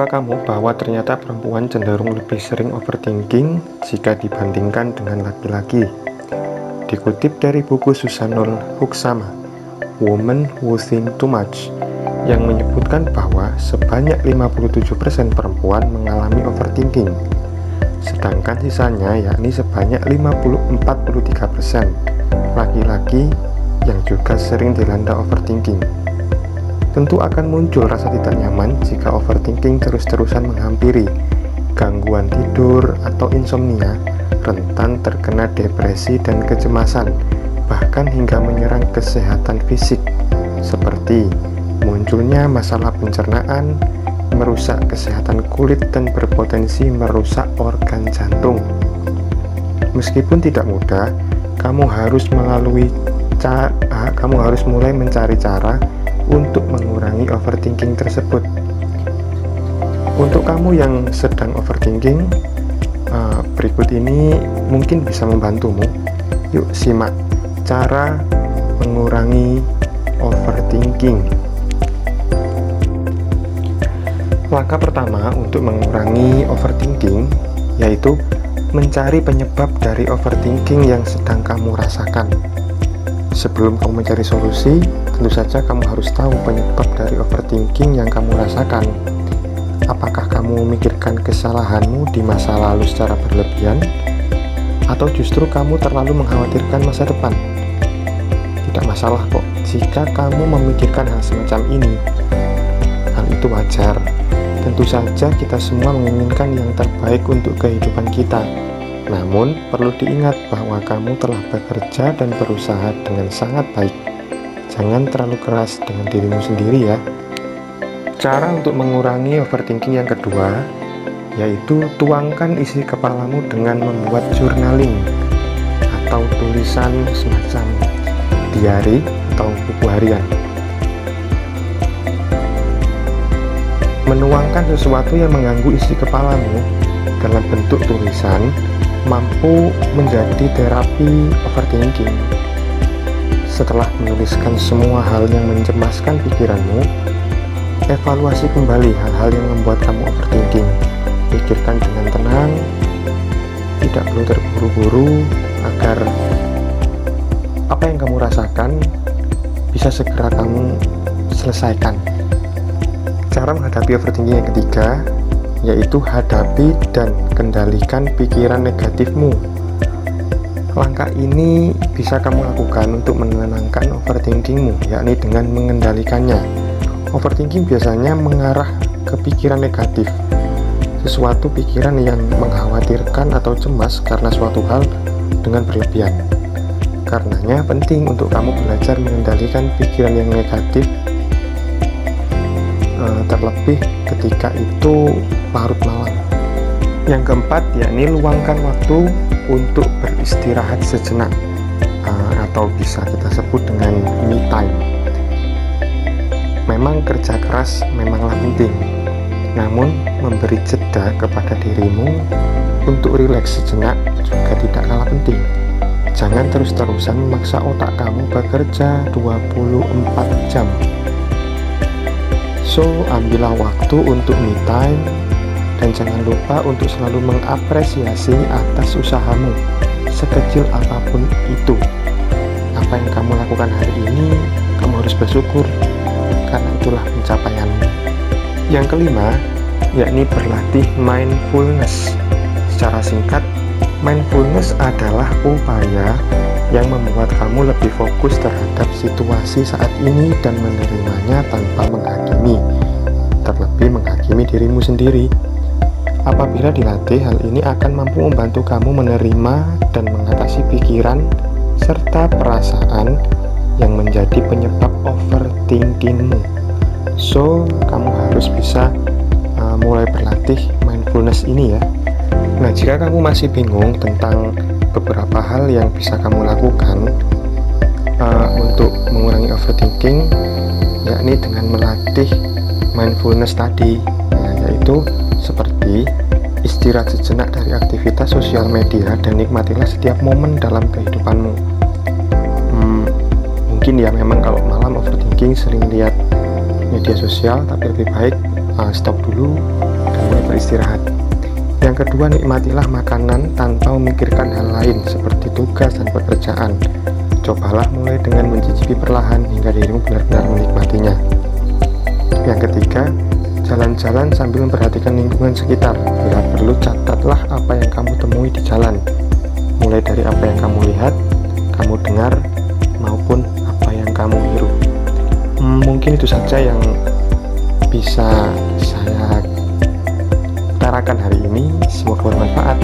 Tahukah kamu bahwa ternyata perempuan cenderung lebih sering overthinking jika dibandingkan dengan laki-laki? Dikutip dari buku Susanol Hoeksama, Women Who Think Too Much, yang menyebutkan bahwa sebanyak 57% perempuan mengalami overthinking, sedangkan sisanya yakni sebanyak 43% laki-laki yang juga sering dilanda overthinking. Tentu akan muncul rasa tidak nyaman jika overthinking terus-terusan menghampiri, gangguan tidur atau insomnia, rentan terkena depresi dan kecemasan, bahkan hingga menyerang kesehatan fisik, seperti munculnya masalah pencernaan, merusak kesehatan kulit, dan berpotensi merusak organ jantung. Meskipun tidak mudah, kamu harus mulai mencari cara untuk mengurangi overthinking tersebut. Untuk kamu yang sedang overthinking, berikut ini mungkin bisa membantumu. Yuk simak cara mengurangi overthinking. Langkah pertama untuk mengurangi overthinking yaitu mencari penyebab dari overthinking yang sedang kamu rasakan. Sebelum kamu mencari solusi, tentu saja kamu harus tahu penyebab dari overthinking yang kamu rasakan. Apakah kamu memikirkan kesalahanmu di masa lalu secara berlebihan, atau justru kamu terlalu mengkhawatirkan masa depan? Tidak masalah kok jika kamu memikirkan hal semacam ini. Hal itu wajar. Tentu saja kita semua menginginkan yang terbaik untuk kehidupan kita. Namun, perlu diingat bahwa kamu telah bekerja dan berusaha dengan sangat baik. Jangan terlalu keras dengan dirimu sendiri ya. Cara untuk mengurangi overthinking yang kedua, yaitu tuangkan isi kepalamu dengan membuat journaling atau tulisan semacam diary atau buku harian. Menuangkan sesuatu yang mengganggu isi kepalamu dalam bentuk tulisan mampu menjadi terapi overthinking. Setelah menuliskan semua hal yang mencemaskan pikiranmu, evaluasi kembali hal-hal yang membuat kamu overthinking. Pikirkan dengan tenang, tidak perlu terburu-buru, agar apa yang kamu rasakan bisa segera kamu selesaikan. Cara menghadapi overthinking yang ketiga yaitu hadapi dan kendalikan pikiran negatifmu. Langkah ini bisa kamu lakukan untuk menenangkan overthinkingmu, yakni dengan mengendalikannya. Overthinking biasanya mengarah ke pikiran negatif, sesuatu pikiran yang mengkhawatirkan atau cemas karena suatu hal dengan berlebihan. Karenanya penting untuk kamu belajar mengendalikan pikiran yang negatif, terlebih ketika itu larut malam. Yang keempat yakni luangkan waktu untuk beristirahat sejenak, atau bisa kita sebut dengan me time. Memang kerja keras memanglah penting, namun memberi jeda kepada dirimu untuk rileks sejenak juga tidak kalah penting. Jangan terus-terusan memaksa otak kamu bekerja 24 jam. So, ambillah waktu untuk me time, dan jangan lupa untuk selalu mengapresiasi atas usahamu, sekecil apapun itu. Apa yang kamu lakukan hari ini, kamu harus bersyukur, karena itulah pencapaianmu. Yang kelima, yakni berlatih mindfulness. Secara singkat, mindfulness adalah upaya yang membuat kamu lebih fokus terhadap situasi saat ini dan menerimanya tanpa menghakimi, terlebih menghakimi dirimu sendiri. Apabila dilatih, hal ini akan mampu membantu kamu menerima dan mengatasi pikiran serta perasaan yang menjadi penyebab overthinkingmu. So, kamu harus bisa mulai berlatih mindfulness ini ya. Nah, jika kamu masih bingung tentang beberapa hal yang bisa kamu lakukan untuk mengurangi overthinking, yakni dengan melatih mindfulness tadi, yaitu seperti istirahat sejenak dari aktivitas sosial media dan nikmatilah setiap momen dalam kehidupanmu. Mungkin ya memang kalau malam overthinking sering lihat media sosial, tapi lebih baik stop dulu dan mulai beristirahat. Yang kedua, nikmatilah makanan tanpa memikirkan hal lain seperti tugas dan pekerjaan. Cobalah mulai dengan mencicipi perlahan hingga dirimu benar-benar menikmatinya. Yang ketiga, jalan-jalan sambil memperhatikan lingkungan sekitar. Bila perlu, catatlah apa yang kamu temui di jalan, mulai dari apa yang kamu lihat, kamu dengar, maupun apa yang kamu hirup. Mungkin itu saja yang bisa saya utarakan hari ini. Semoga bermanfaat.